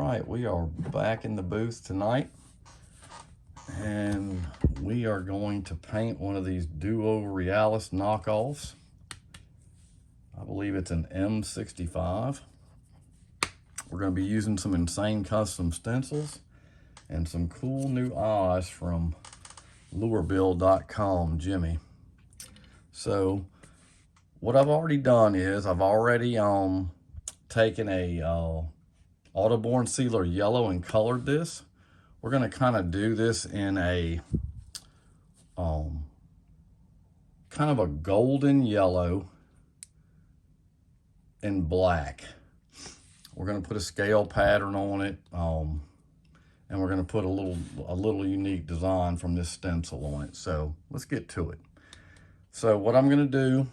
right, we are back in the booth tonight, and we are going to paint one of these Duo Realis knockoffs. I believe it's an M65. We're going to be using some insane custom stencils and some cool new eyes from lurebill.com, Jimmy. So what I've already done is I've already taken a Autoborn Sealer yellow and colored this. We're going to kind of do this in a kind of a golden yellow and black. We're going to put a scale pattern on it, and we're going to put a little unique design from this stencil on it. So let's get to it. So what I'm going to do,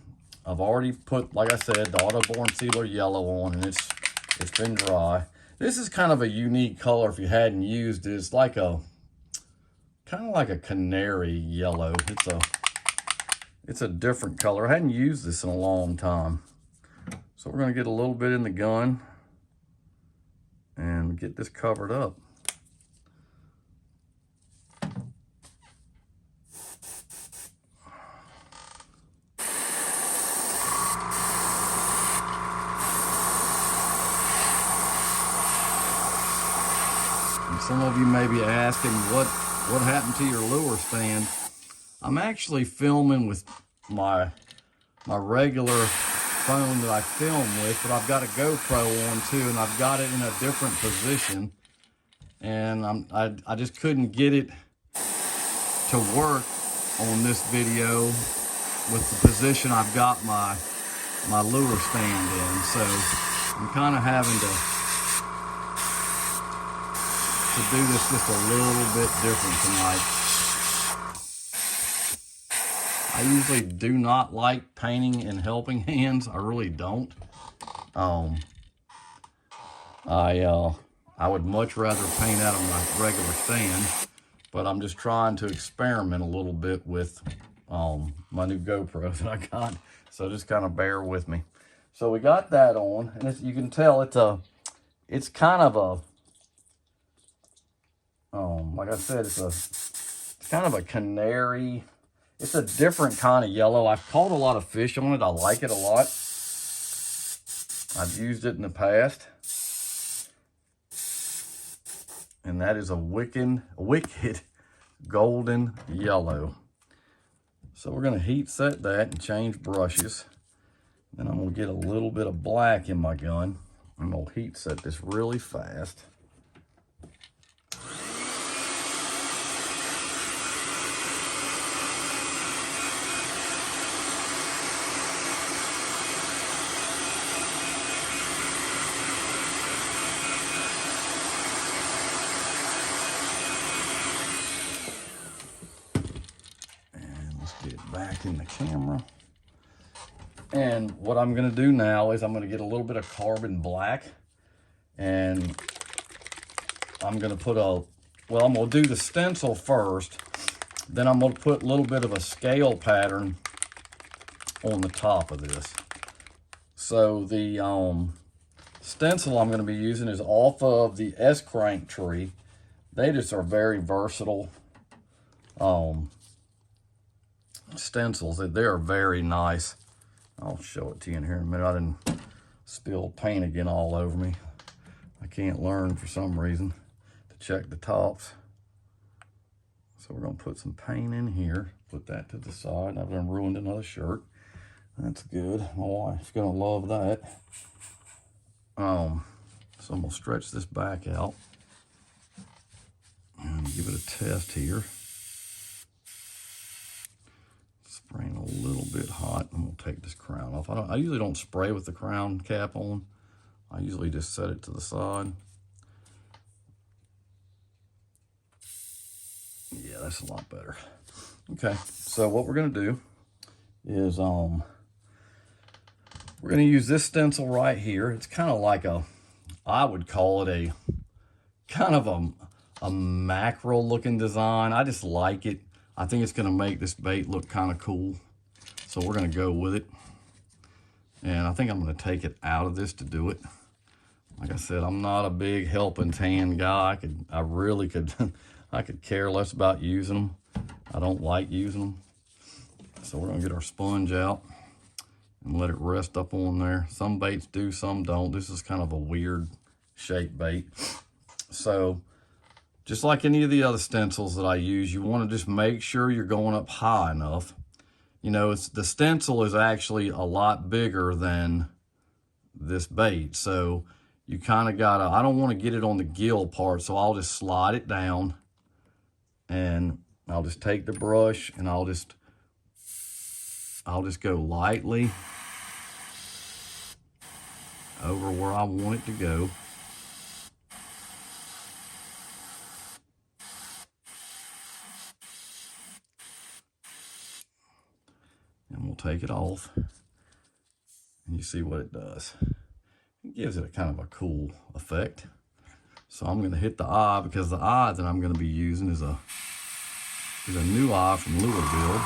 I've already put, like I said, the Autoborn Sealer yellow on, and it's been dry. This is kind of a unique color if you hadn't used it. It's like kind of like a canary yellow. It's a different color. I hadn't used this in a long time. So we're going to get a little bit in the gun and get this covered up. And some of you may be asking, what happened to your lure stand? I'm actually filming with my regular phone that I film with, but I've got a GoPro on too, and I've got it in a different position, and I just couldn't get it to work on this video with the position I've got my lure stand in. So I'm kind of having to do this just a little bit different tonight. I usually do not like painting in helping hands. I really don't. I would much rather paint out of my regular stand, but I'm just trying to experiment a little bit with my new GoPro that I got. So just kind of bear with me. So we got that on, and you can tell it's kind of a, like I said, it's kind of a canary. It's a different kind of yellow. I've caught a lot of fish on it. I like it a lot. I've used it in the past. And that is a wicked golden yellow. So we're going to heat set that and change brushes. Then I'm going to get a little bit of black in my gun. I'm going to heat set this really fast. Back in the camera. And what I'm going to do now is I'm going to get a little bit of carbon black, and I'm going to put I'm going to do the stencil first, then I'm going to put a little bit of a scale pattern on the top of this. So the stencil I'm going to be using is off of the S-crank tree. They just are very versatile stencils. They are very nice. I'll show it to you in here in a minute. I didn't spill paint again all over me. I can't learn for some reason to check the tops. So we're going to put some paint in here. Put that to the side. I've done ruined another shirt. That's good. My wife's going to love that. So I'm going to stretch this back out and give it a test here. Spraying a little bit hot. I'm going to take this crown off. I usually don't spray with the crown cap on. I usually just set it to the side. Yeah, that's a lot better. Okay, so what we're going to do is we're going to use this stencil right here. It's kind of like I would call it a kind of a macro looking design. I just like it. I think it's going to make this bait look kind of cool. So we're going to go with it. And I think I'm going to take it out of this to do it. Like I said, I'm not a big helping hand guy. I really could, I could care less about using them. I don't like using them. So we're gonna get our sponge out and let it rest up on there. Some baits do, some don't. This is kind of a weird shaped bait. So just like any of the other stencils that I use, you want to just make sure you're going up high enough. You know, the stencil is actually a lot bigger than this bait. So you kind of gotta, I don't want to get it on the gill part, so I'll just slide it down and I'll just take the brush and I'll just go lightly over where I want it to go. And we'll take it off. And you see what it does. It gives it a kind of a cool effect. So I'm going to hit the eye, because the eye that I'm going to be using is a new eye from Lure.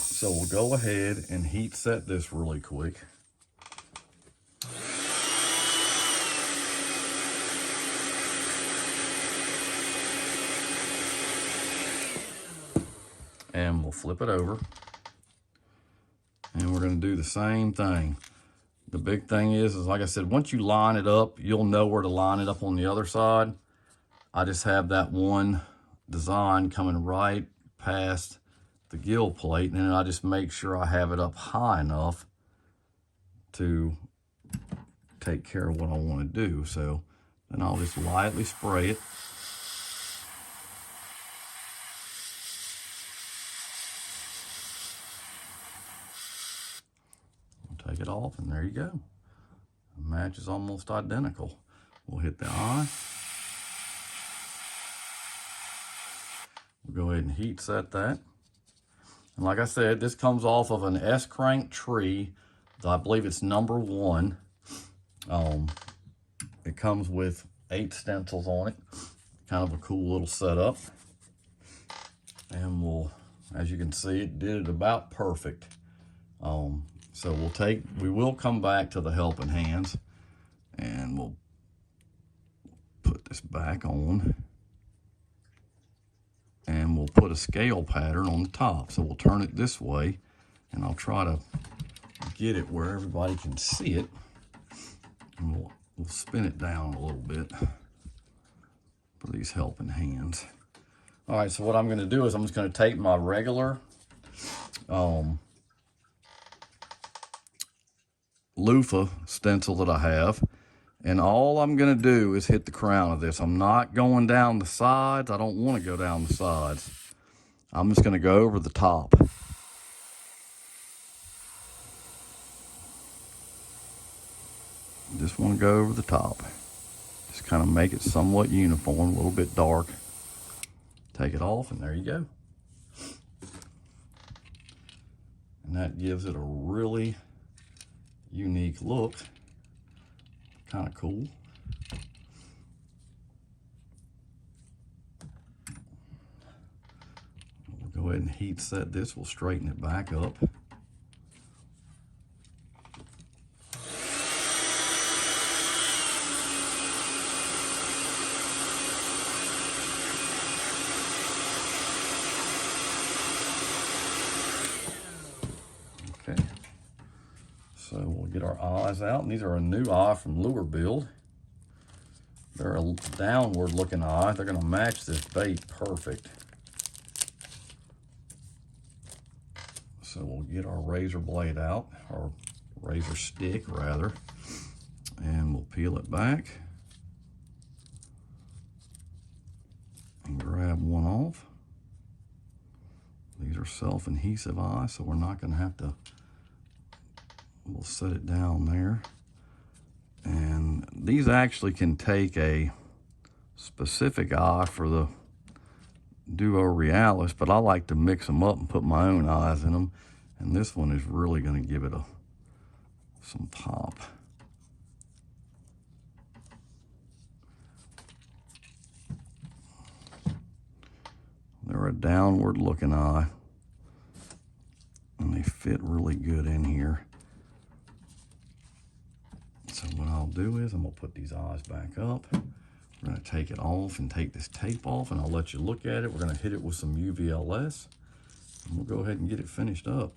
So we'll go ahead and heat set this really quick. And we'll flip it over. And we're going to do the same thing. The big thing is like I said, once you line it up, you'll know where to line it up on the other side. I just have that one design coming right past the gill plate, and then I just make sure I have it up high enough to take care of what I want to do. So then I'll just lightly spray it. I'll take it off, and there you go. The match is almost identical. We'll hit the eye. We'll go ahead and heat set that. And like I said, this comes off of an S-crank tree. I believe it's #1. It comes with 8 stencils on it. Kind of a cool little setup. And we'll, as you can see, it did it about perfect. So we will come back to the helping hands, and we'll put this back on. And we'll put a scale pattern on the top. So we'll turn it this way, and I'll try to get it where everybody can see it. And we'll spin it down a little bit for these helping hands. All right, so what I'm gonna do is I'm just gonna take my regular loofah stencil that I have, and all I'm gonna do is hit the crown of this. I'm not going down the sides. I don't want to go down the sides. I'm just gonna go over the top. Just want to go over the top. Just kind of make it somewhat uniform, a little bit dark. Take it off, and there you go. And that gives it a really unique look. Kind of cool. We'll go ahead and heat set this. We'll straighten it back up. Okay. So we'll get our eyes out, and these are a new eye from Lure Build. They're a downward looking eye. They're gonna match this bait perfect. So we'll get our razor blade out, or razor stick rather, and we'll peel it back and grab one off. These are self-adhesive eyes, so we're not gonna have to. We'll set it down there. And these actually can take a specific eye for the Duo Realis, but I like to mix them up and put my own eyes in them. And this one is really going to give it some pop. They're a downward looking eye. And they fit really good in here. So what I'll do is I'm gonna put these eyes back up. We're gonna take it off and take this tape off, and I'll let you look at it. We're gonna hit it with some UVLS, and we'll go ahead and get it finished up.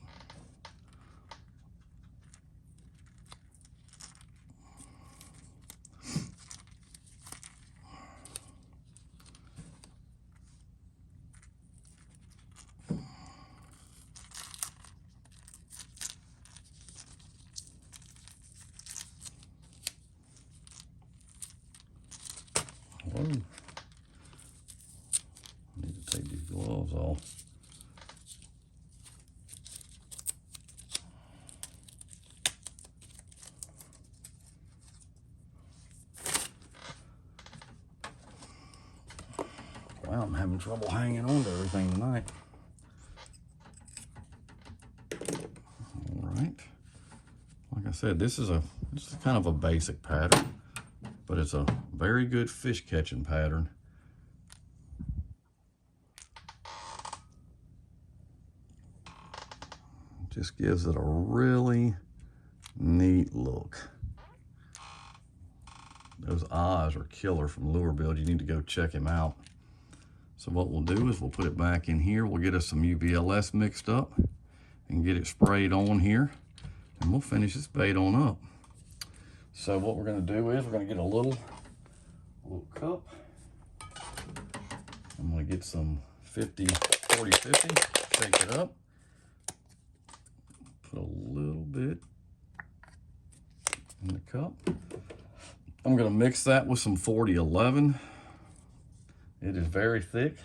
Whoa. I need to take these gloves off. Wow, I'm having trouble hanging on to everything tonight. All right. Like I said, this is kind of a basic pattern, but it's a very good fish catching pattern. Just gives it a really neat look. Those eyes are killer from Lure Build. You need to go check him out. So what we'll do is we'll put it back in here. We'll get us some UVLS mixed up and get it sprayed on here, and we'll finish this bait on up. So what we're going to do is we're going to get a little cup. I'm going to get some 40-50, shake it up, put a little bit in the cup. I'm going to mix that with some 40-11. It is very thick,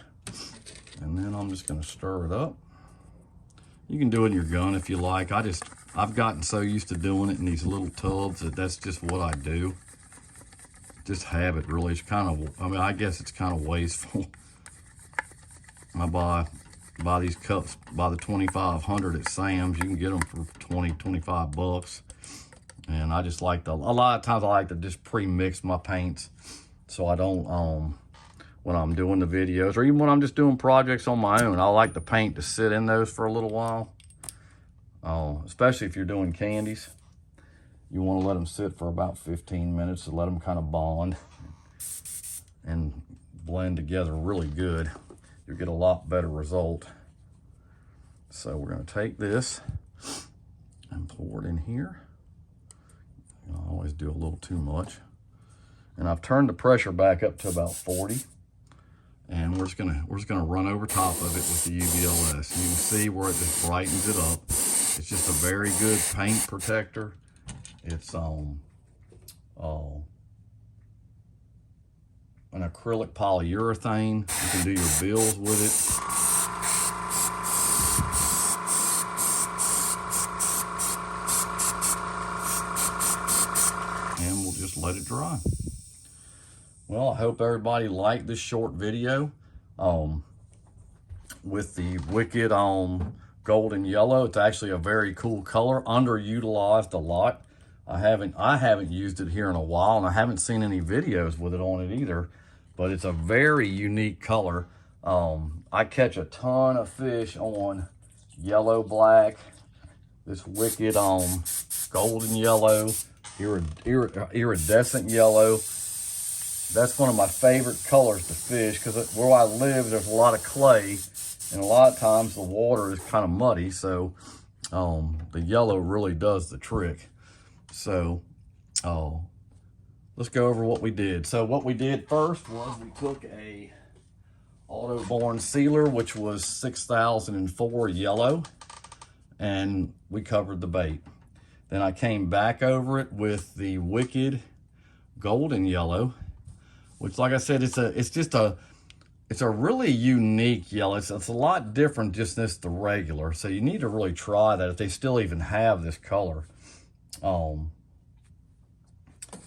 and then I'm just going to stir it up. You can do it in your gun if you like. I've gotten so used to doing it in these little tubs that that's just what I do. Just habit, really. It's kind of, I mean, I guess it's kind of wasteful. I buy these cups by the 2,500 at Sam's. You can get them for 20, 25 bucks. And I just like a lot of times I like to just pre-mix my paints so I don't, when I'm doing the videos or even when I'm just doing projects on my own, I like the paint to sit in those for a little while. Especially if you're doing candies. You want to let them sit for about 15 minutes to let them kind of bond and blend together really good. You'll get a lot better result. So we're going to take this and pour it in here. I always do a little too much. And I've turned the pressure back up to about 40. And we're just gonna run over top of it with the UVLS. You can see where it just brightens it up. It's just a very good paint protector. It's an acrylic polyurethane. You can do your bills with it. And we'll just let it dry. Well, I hope everybody liked this short video with the Wicked golden yellow. It's actually a very cool color, underutilized a lot. I haven't used it here in a while, and I haven't seen any videos with it on it either, but it's a very unique color. I catch a ton of fish on yellow black, this Wicked golden yellow, iridescent yellow. That's one of my favorite colors to fish because where I live, there's a lot of clay, and a lot of times the water is kind of muddy, so the yellow really does the trick. So let's go over what we did. So what we did first was we took a Autoborn sealer, which was 6004 yellow, and we covered the bait. Then I came back over it with the Wicked golden yellow, which, like I said, it's a really unique yellow. It's a lot different just than the regular. So you need to really try that if they still even have this color.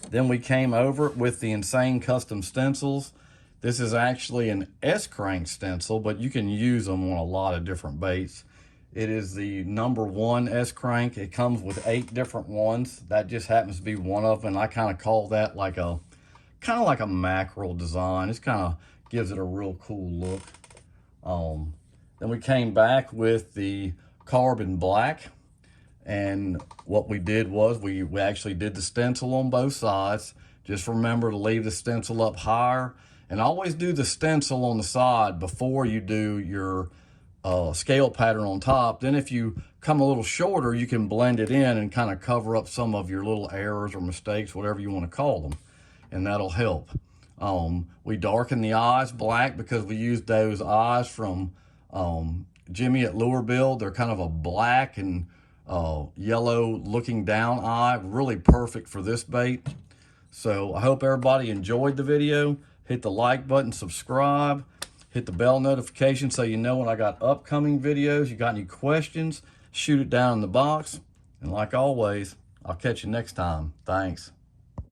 Then we came over it with the Insane Custom Stencils. This is actually an S-crank stencil, but you can use them on a lot of different baits. It is the #1 S-crank. It comes with 8 different ones. That just happens to be one of them. And I kind of call that like a mackerel design. It kind of gives it a real cool look. Then we came back with the carbon black. And what we did was we actually did the stencil on both sides. Just remember to leave the stencil up higher, and always do the stencil on the side before you do your scale pattern on top. Then if you come a little shorter, you can blend it in and kind of cover up some of your little errors or mistakes, whatever you want to call them, and that'll help. We darken the eyes black because we used those eyes from Jimmy at Lure Build. They're kind of a black and yellow looking down eye, really perfect for this bait. So I hope everybody enjoyed the video. Hit the like button, subscribe, hit the bell notification so you know when I got upcoming videos. You got any questions, shoot it down in the box. And like always, I'll catch you next time. Thanks.